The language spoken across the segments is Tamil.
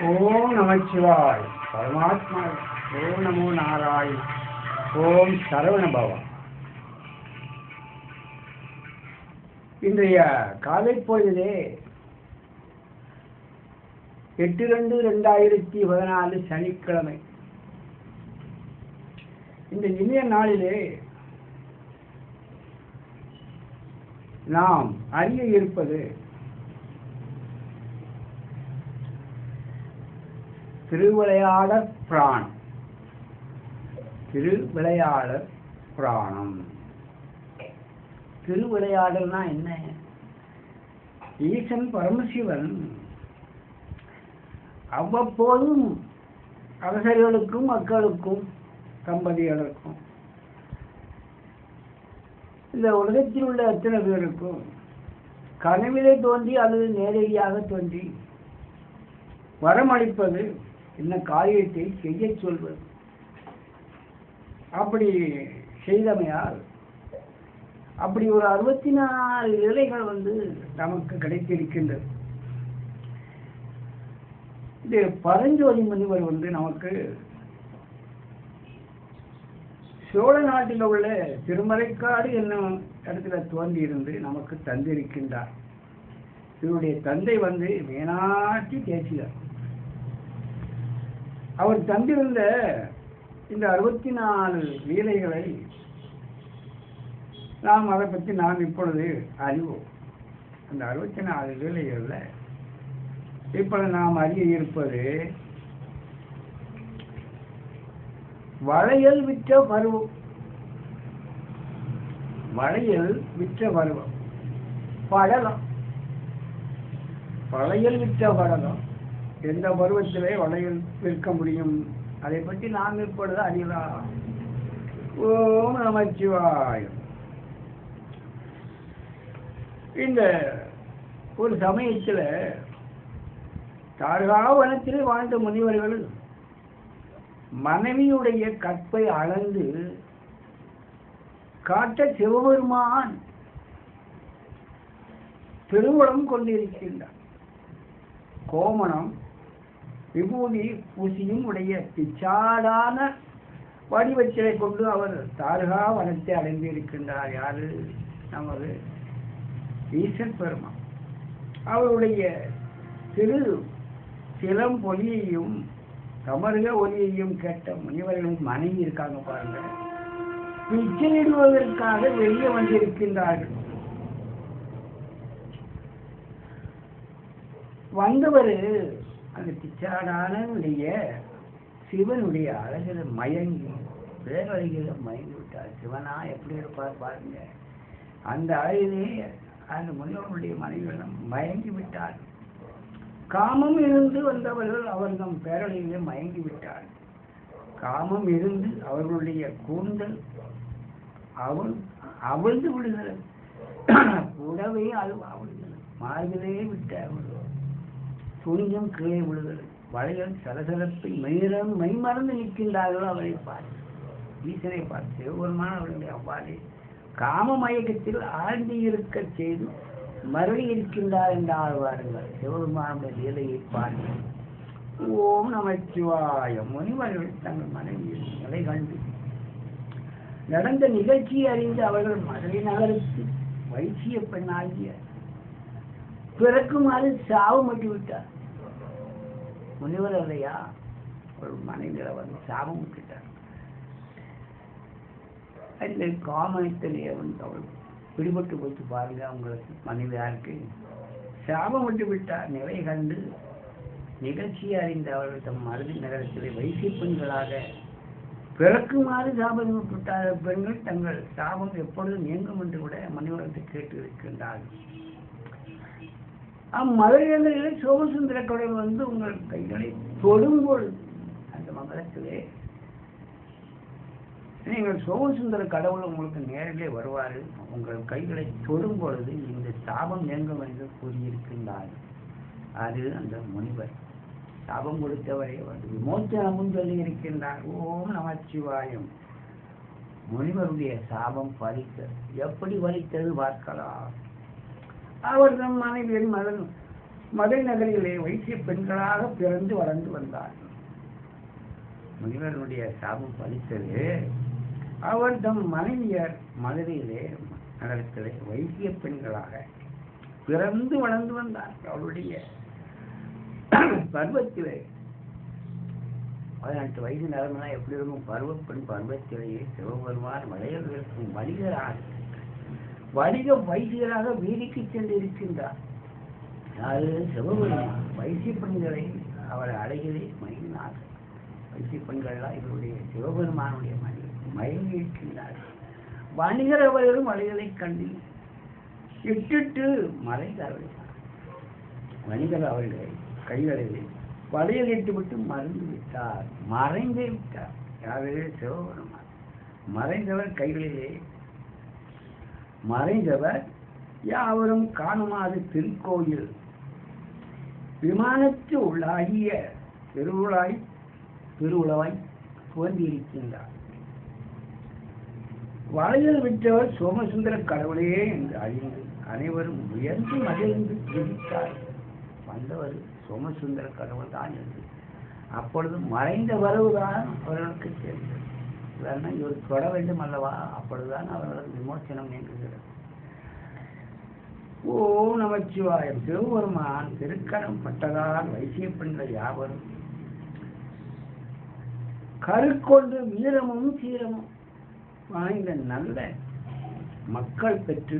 ஓம் நமச்சிவாய் பரமாத்மா. ஓம் நமோ நாராயண. ஓம் சரவண பவா. இன்றைய காலை பொழுதிலே 8/2/2014 சனிக்கிழமை. இந்த இனிய நாளிலே நாம் அறிய இருப்பது திருவிளையாடற் பிராணம். திருவிளையாடற் பிராணம். திருவிளையாடல்னா என்ன? ஈசன் பரமசிவன் அவ்வப்போதும் அரசர்களுக்கும் மக்களுக்கும் தம்பதிகளுக்கும் இந்த உலகத்தில் உள்ள அத்தனை பேருக்கும் கனவிலே தோன்றி அல்லது நேரடியாக தோன்றி வரமளிப்பது, என்ன காரியத்தை செய்ய சொல்வது. அப்படி செய்தமையால் அப்படி ஒரு 64 இலைகள் நமக்கு கிடைத்திருக்கின்றது. இந்த பரஞ்சோதி முனிவர் நமக்கு சோழ நாட்டில் உள்ள திருமறைக்காடு என்னும் இடத்துல தோன்றி இருந்து நமக்கு தந்திருக்கின்றார். இவருடைய தந்தை மீனாட்சி தேசிகர். அவர் தந்திருந்த இந்த 64 லீலைகளை அதை பற்றி நாம் இப்பொழுது அறிவோம். அந்த 64 லீலைகள்ல இப்பொழுது நாம் அறிய இருப்பது வளையல் விற்ற பருவம். வளையல் விற்ற பருவம். படலம். வளையல் விற்ற படலம். எந்த பருவத்திலே வளையல் விற்க முடியும், அதை பற்றி நாம் இப்பொழுது அறியலாம். ஓம் நமச்சிவாயம். இந்த ஒரு சமயத்தில் தாழ்காவனத்திலே வாழ்ந்த முனிவர்கள் மனைவியுடைய கற்பை அளந்து காட்ட சிவபெருமான் திருவுளம் கொண்டிருக்கின்றார். கோமணம் விபூதி பூசியும் உடைய பிச்சாடான வடிவச்சிலை கொண்டு அவர் தாருகா வனத்தை அடைந்திருக்கின்றார். யாரு? நமது ஈசன் பெருமான். அவருடைய திரு சிலம்பொலியையும் கமருக ஒலியையும் கேட்ட முனிவர்களின் மனைவி இருக்காங்க பாருங்க, பிச்சையிடுவதற்காக வெளியே வந்திருக்கின்றார்கள். வந்தவர் அந்த பிச்சாடானுடைய சிவனுடைய அழகில மயங்கி பேரழகில மயங்கி விட்டார். சிவனா எப்படி இருப்பார் பாருங்க. அந்த அழகிலே அந்த முனிவர்களுடைய மனைவியிடம் மயங்கி விட்டார். காமம் இருந்து வந்தவர்கள் அவர்கள் பேரழகிலே மயங்கி விட்டார். காமம் இருந்து அவர்களுடைய கூந்தல் அவிழ்ந்து விடுகிறது. உடவே அது அவிழ்கிறது. மார்பிலே விட்ட துணியும் கீழே விடுகிறது. வளையல் சலசலப்பை மெய்மறந்து நிற்கின்றார்கள். அவரை பார்த்து, ஈசனை பார்த்து சிவபெருமான் அவர்களுடைய அவ்வாறே காம மயக்கத்தில் ஆழ்ந்து இருக்க செய்து மறுபடி இருக்கின்றார் என்று ஆழ்வார்கள். சிவபெருமானுடைய லீலையை பார்த்து ஓம் நமச்சிவாய. முனிவர்கள் தங்கள் மனைவியில் நிலை கண்டு நடந்த நிகழ்ச்சியை அறிந்து அவர்கள் மதுரை நகருக்கு வைசிய பெண்ணாகிய பிறக்குமாறு சாவு மட்டி விட்டார். முனிவர் இல்லையா, ஒரு மனைவியில சாபம் விட்டுட்டார். அந்த காமத்திலே அவள் பிடிபட்டு போச்சு பாருங்க. அவங்களுக்கு மனைவி யாருக்கு சாபம் விட்டு விட்டார். நிலை கண்டு நிகழ்ச்சியை அறிந்த அவர்கள் தம் மருதி நகரத்திலே வைசிய பெண்களாக பிறக்குமாறு சாபம் விட்டுவிட்டார். பெண்கள் தங்கள் சாபம் எப்பொழுது நீங்கும் என்று கூட மனிதத்தை கேட்டு இருக்கின்றார்கள். அம்மதுரையிலே சோமசுந்தர கடவுள் உங்கள் கைகளை தொடும்போது அந்த மங்களத்திலே நீங்கள் சோமசுந்தர கடவுள் உங்களுக்கு நேரிலே வருவார். உங்கள் கைகளை தொடும் பொழுது இந்த சாபம் நீங்கும் என்று கூறியிருக்கின்றார். அது அந்த முனிவர் சாபம் கொடுத்தவரை விமோச்சனமும் சொல்லி இருக்கின்றார். ஓம் நமச்சிவாயம். முனிவருடைய சாபம் பலித்தது. எப்படி வலித்தது பார்க்கலாம். அவர் தம் மனைவியின் மகன் மதுரை நகரிலே வைசிய பெண்களாக பிறந்து வளர்ந்து வந்தார். முனிவருடைய சாபம் பலித்தது. அவர் தம் மனைவியர் மதுரையிலே நகரத்திலே வைசிய பெண்களாக பிறந்து வளர்ந்து வந்தார். அவருடைய பருவத்திலே 18 வயது நிலைமைனா எப்படி இருக்கும்? பருவப்பெண் பருவத்திலேயே சிவபெருமான் வளையல் இருக்கும் வணிக வைசியராக வீதிக்கு சென்று இருக்கின்றார். அதாவது சிவபெருமான் வைசிய பெண்களை அவரை அடைகிறே மயங்கினார். வைசிய பெண்கள்லாம் இவருடைய சிவபெருமானுடைய மயங்கி இருக்கின்றார். வணிகர் அவர்களும் வளையலை கண்டு இட்டு மறைந்தார்கள். வணிகர் அவர்களை கைகளிலே வளையல் இட்டுவிட்டு மறைந்து விட்டார். மறைந்தே விட்டார். யாரு? சிவபெருமான். மறைந்தவர் கைகளிலே மறைந்தவர் யாவரும் காணுமாறு திருக்கோயில் விமானத்து உள்ளாகிய திருவுளவாய் தோன்றியிருக்கின்றார். வளையல் விட்டவர் சோமசுந்தர கடவுளே என்று அறிந்து அனைவரும் உயர்ந்து மகிழ்ந்து துதித்தார். வந்தவர் சோமசுந்தர கடவுள் தான் என்று அப்பொழுது மறைந்த வரவுதான் அவர்களுக்கு தெரிந்தது. இதெல்லாம் இவர் தொட வேண்டும் அல்லவா? அப்பொழுதுதான் அவர்களது விமோசனம் நீங்குகிறது. ஓம் நமச்சிவாயம். சிவபெருமான் திருக்கரம் பட்டதால் வைசிய பெண்கள் யாவரும் கருக்கொண்டு வீரமும் சீரமும் வாய்ந்த நல்ல மக்கள் பெற்று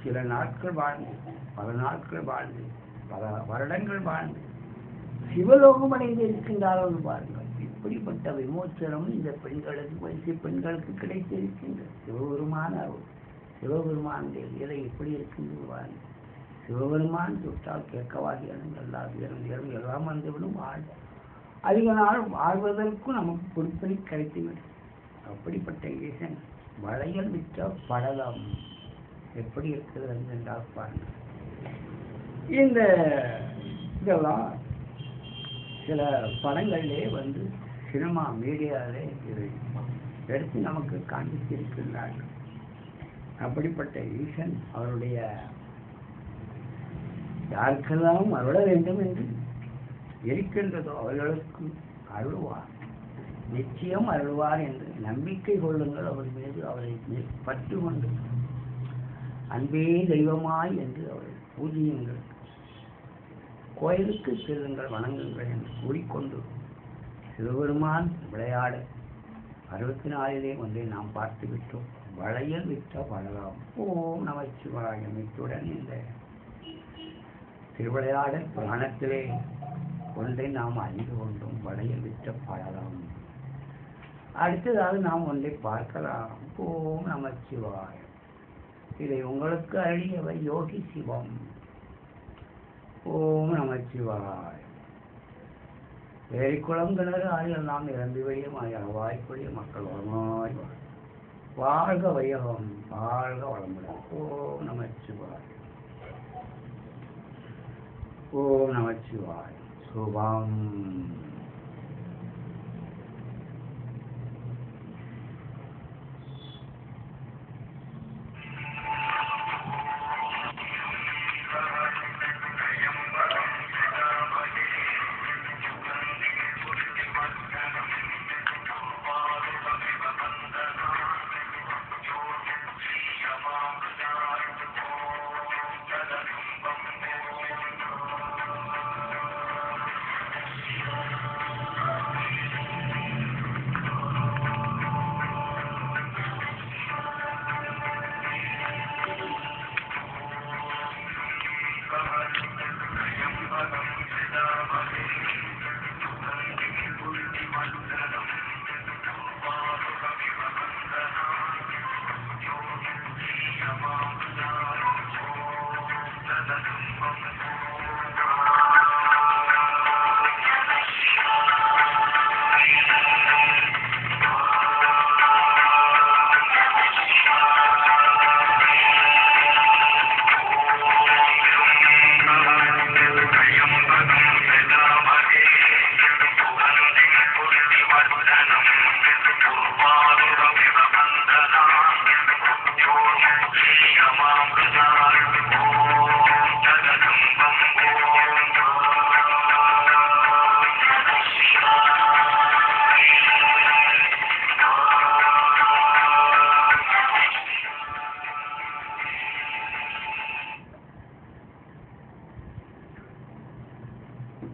சில நாட்கள் வாழ்ந்து பல நாட்கள் வாழ்ந்து பல வருடங்கள் வாழ்ந்து சிவலோகம் அடைந்து இருக்கின்றார்கள் பாருங்கள். இப்படிப்பட்ட விமோச்சனம் இந்த பெண்களுக்கு வைசிய பெண்களுக்கு கிடைத்திருக்கின்றது. சிவபெருமானுடைய லீலை எப்படி இருக்கின்றது பாருங்கள். சிவபெருமான் தொட்டால் கேட்கவாதியான எல்லா வீரம் எல்லாம் வந்துவிடும். அதிக நாள் வாழ்வதற்கும் நமக்கு பொறுப்பணி கிடைத்துவிடும். அப்படிப்பட்ட ஈசன் வளையல் விட்ட படலம் எப்படி இருக்கிறது என்றால் பாருங்கள். இதெல்லாம் சில படங்களிலே வந்து சினிமா மீடியாவிலே இதை எடுத்து நமக்கு காண்பித்திருக்கின்றார்கள். அப்படிப்பட்ட ஈசன் அவருடைய யாருக்கெல்லாம் அருள வேண்டும் என்று இருக்கின்றதோ அவர்களுக்கு அருள்வார், நிச்சயம் அருள்வார் என்று நம்பிக்கை கொள்ளுங்கள். அவர் மீது அவரை பற்று கொண்டு அன்பே தெய்வமாய் என்று அவரை பூஜியுங்கள். கோயிலுக்கு செல்லுங்கள், வணங்குங்கள் என்று கூறிக்கொண்டு சிவபெருமான் விளையாட 64 ஒன்றை நாம் பார்த்து விட்டோம். வளையல் விட்ட பழலாம். ஓம் நமச்சிவாயம். இத்துடன் இந்த திருவிளையாடல் புராணத்திலே ஒன்றை நாம் அறிந்து கொண்டோம். வளையல் விட்ட பழலாம். அடுத்ததாக நாம் ஒன்றை பார்க்கலாம். ஓம் நமச்சிவாயம். இதை உங்களுக்கு அருளியவர் யோகி சிவம். ஓம் நமச்சிவாயம். ஏரிக்குளம் கிணறு ஆறியெல்லாம் நிரம்பி வழியும் வாய்ப்புடைய மக்கள் வளமாய் வாழ்க வையகம், வாழ்க வளமுடன். ஓம் நமச்சிவாயம். ஓம் நமச்சிவாயம். சுபம்.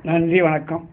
நன்றி, வணக்கம்.